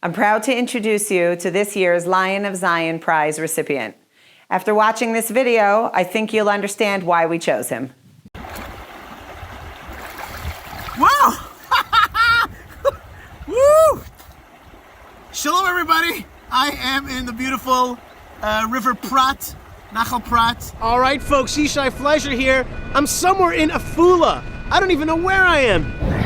I'm proud to introduce you to this year's Lion of Zion Prize recipient. After watching this video, I think you'll understand why we chose him. Wow! Woo! Shalom, everybody. I am in the beautiful River Prat, Nachal Prat. All right, folks, Yishai Fleisher here. I'm somewhere in Afula. I don't even know where I am.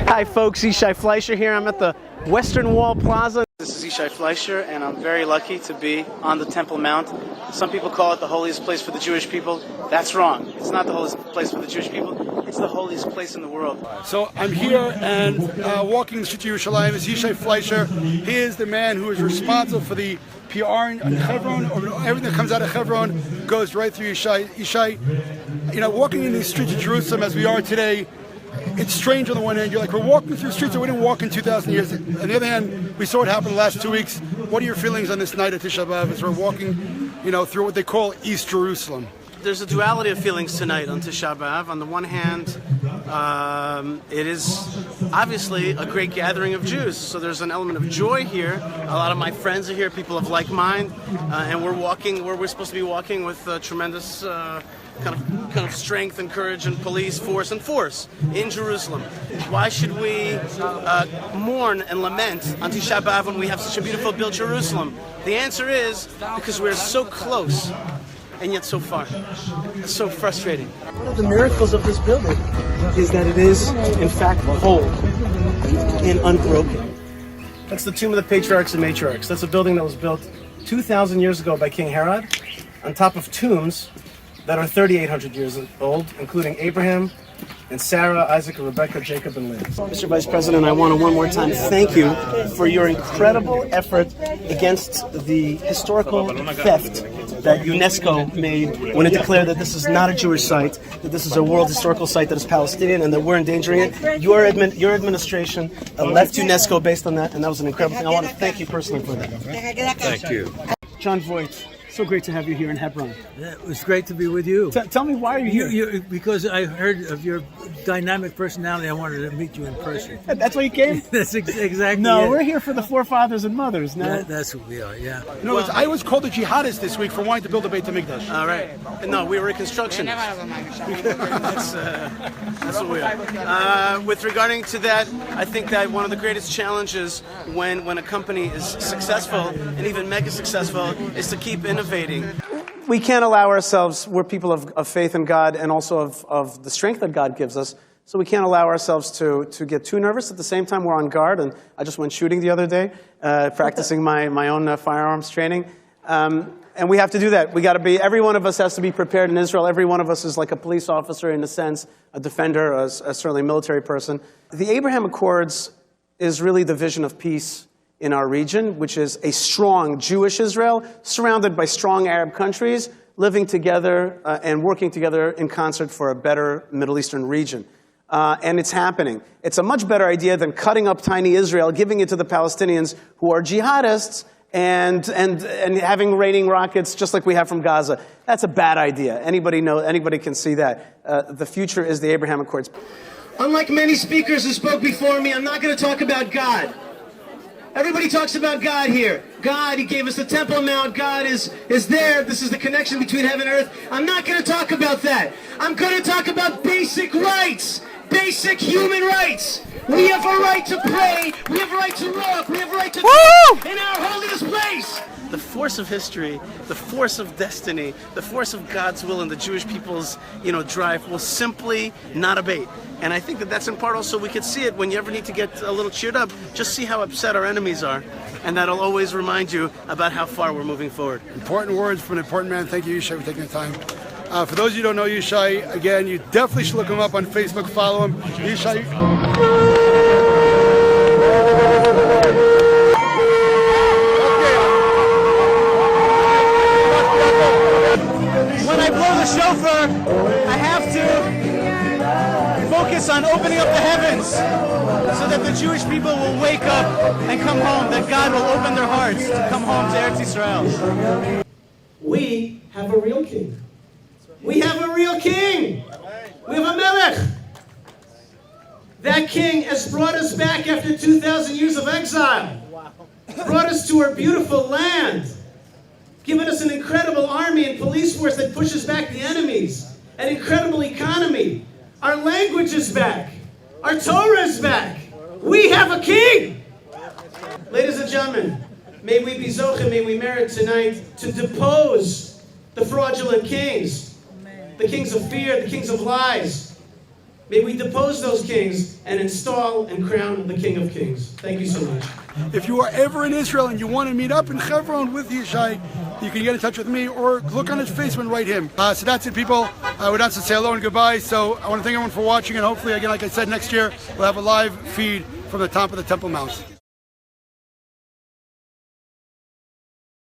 Hi, folks, Yishai Fleisher here. I'm at the Western Wall Plaza. This is Yishai Fleisher, and I'm very lucky to be on the Temple Mount. Some people call it the holiest place for the Jewish people. That's wrong. It's not the holiest place for the Jewish people. It's the holiest place in the world. So I'm here and walking the streets of Yerushalayim is Yishai Fleisher. He is the man who is responsible for the PR in Hebron, or everything that comes out of Hebron goes right through Yishai. Yishai, you know, walking in the streets of Jerusalem as we are today, it's strange on the one hand. You're like, we're walking through streets that we didn't walk in 2,000 years. On the other hand, we saw what happened the last 2 weeks. What are your feelings on this night of Tisha B'Av as we're walking, you know, through what they call East Jerusalem? There's a duality of feelings tonight on Tisha B'Av. On the one hand, it is obviously a great gathering of Jews. So there's an element of joy here. A lot of my friends are here, people of like mind, and we're walking where we're supposed to be walking with tremendous kind of strength and courage and police force in Jerusalem. Why should we mourn and lament on Tisha B'Av when we have such a beautiful built Jerusalem? The answer is because we're so close and yet so far. It's so frustrating. One of the miracles of this building is that it is, in fact, whole and unbroken. That's the Tomb of the Patriarchs and Matriarchs. That's a building that was built 2,000 years ago by King Herod on top of tombs that are 3,800 years old, including Abraham and Sarah, Isaac, Rebecca, Jacob, and Leah. Mr. Vice President, I want to one more time thank you for your incredible effort against the historical theft that UNESCO made when it declared that this is not a Jewish site, that this is a world historical site that is Palestinian, and that we're endangering it. Your administration left UNESCO based on that, and that was an incredible thing. I want to thank you personally for that. Thank you. John Voight, so great to have you here in Hebron. Yeah, it was great to be with you. Tell me, why are you here? Because I heard of your dynamic personality. I wanted to meet you in person. That's why you came? That's exactly No, it. we're here for the forefathers and mothers. No, That's what we are, yeah. You know, I was called a jihadist this week for wanting to build a Beit HaMikdash. All right. No, we were reconstructionists. That's what we are. With regarding to that, I think that one of the greatest challenges when a company is successful, and even mega successful, is to keep innovating. We can't allow ourselves, we're people of faith in God and also of the strength that God gives us, so we can't allow ourselves to get too nervous. At the same time, we're on guard, and I just went shooting the other day, practicing my own firearms training. And we have to do that. We got to be, every one of us has to be prepared in Israel. Every one of us is like a police officer in a sense, a defender, a certainly military person. The Abraham Accords is really the vision of peace in our region, which is a strong Jewish Israel surrounded by strong Arab countries living together and working together in concert for a better Middle Eastern region. And it's happening. It's a much better idea than cutting up tiny Israel, giving it to the Palestinians who are jihadists and having raining rockets just like we have from Gaza. That's a bad idea. Anybody can see that. The future is the Abraham Accords. Unlike many speakers who spoke before me, I'm not going to talk about God. Everybody talks about God here. God, He gave us the Temple Mount. God is there. This is the connection between heaven and earth. I'm not going to talk about that. I'm going to talk about basic rights. Basic human rights. We have a right to pray. We have a right to walk. We have a right to talk in our holiest place. The force of history, the force of destiny, the force of God's will and the Jewish people's, drive will simply not abate. And I think that that's in part also we could see it when you ever need to get a little cheered up. Just see how upset our enemies are. And that'll always remind you about how far we're moving forward. Important words from an important man. Thank you, Yishai, for taking the time. For those of you who don't know Yishai, again, you definitely should look him up on Facebook, follow him. Yishai. When I blow the shofar, I have to focus on opening up the heavens so that the Jewish people will wake up and come home, that God will open their hearts to come home to Eretz Yisrael. We have a real king. We have a real king. We have a melech. That king has brought us back after 2,000 years of exile. brought us to our beautiful land, given us an incredible army and police force that pushes back the enemies, an incredible economy. Our language is back. Our Torah is back. We have a king. Ladies and gentlemen, may we be zocheh, may we merit tonight to depose the fraudulent kings, the kings of fear, the kings of lies. May we depose those kings and install and crown the King of Kings. Thank you so much. If you are ever in Israel and you want to meet up in Hebron with Yishai, you can get in touch with me or look on his Facebook and write him. So that's it, people. We're done to say hello and goodbye. So I want to thank everyone for watching, and hopefully, again, like I said, next year we'll have a live feed from the top of the Temple Mount.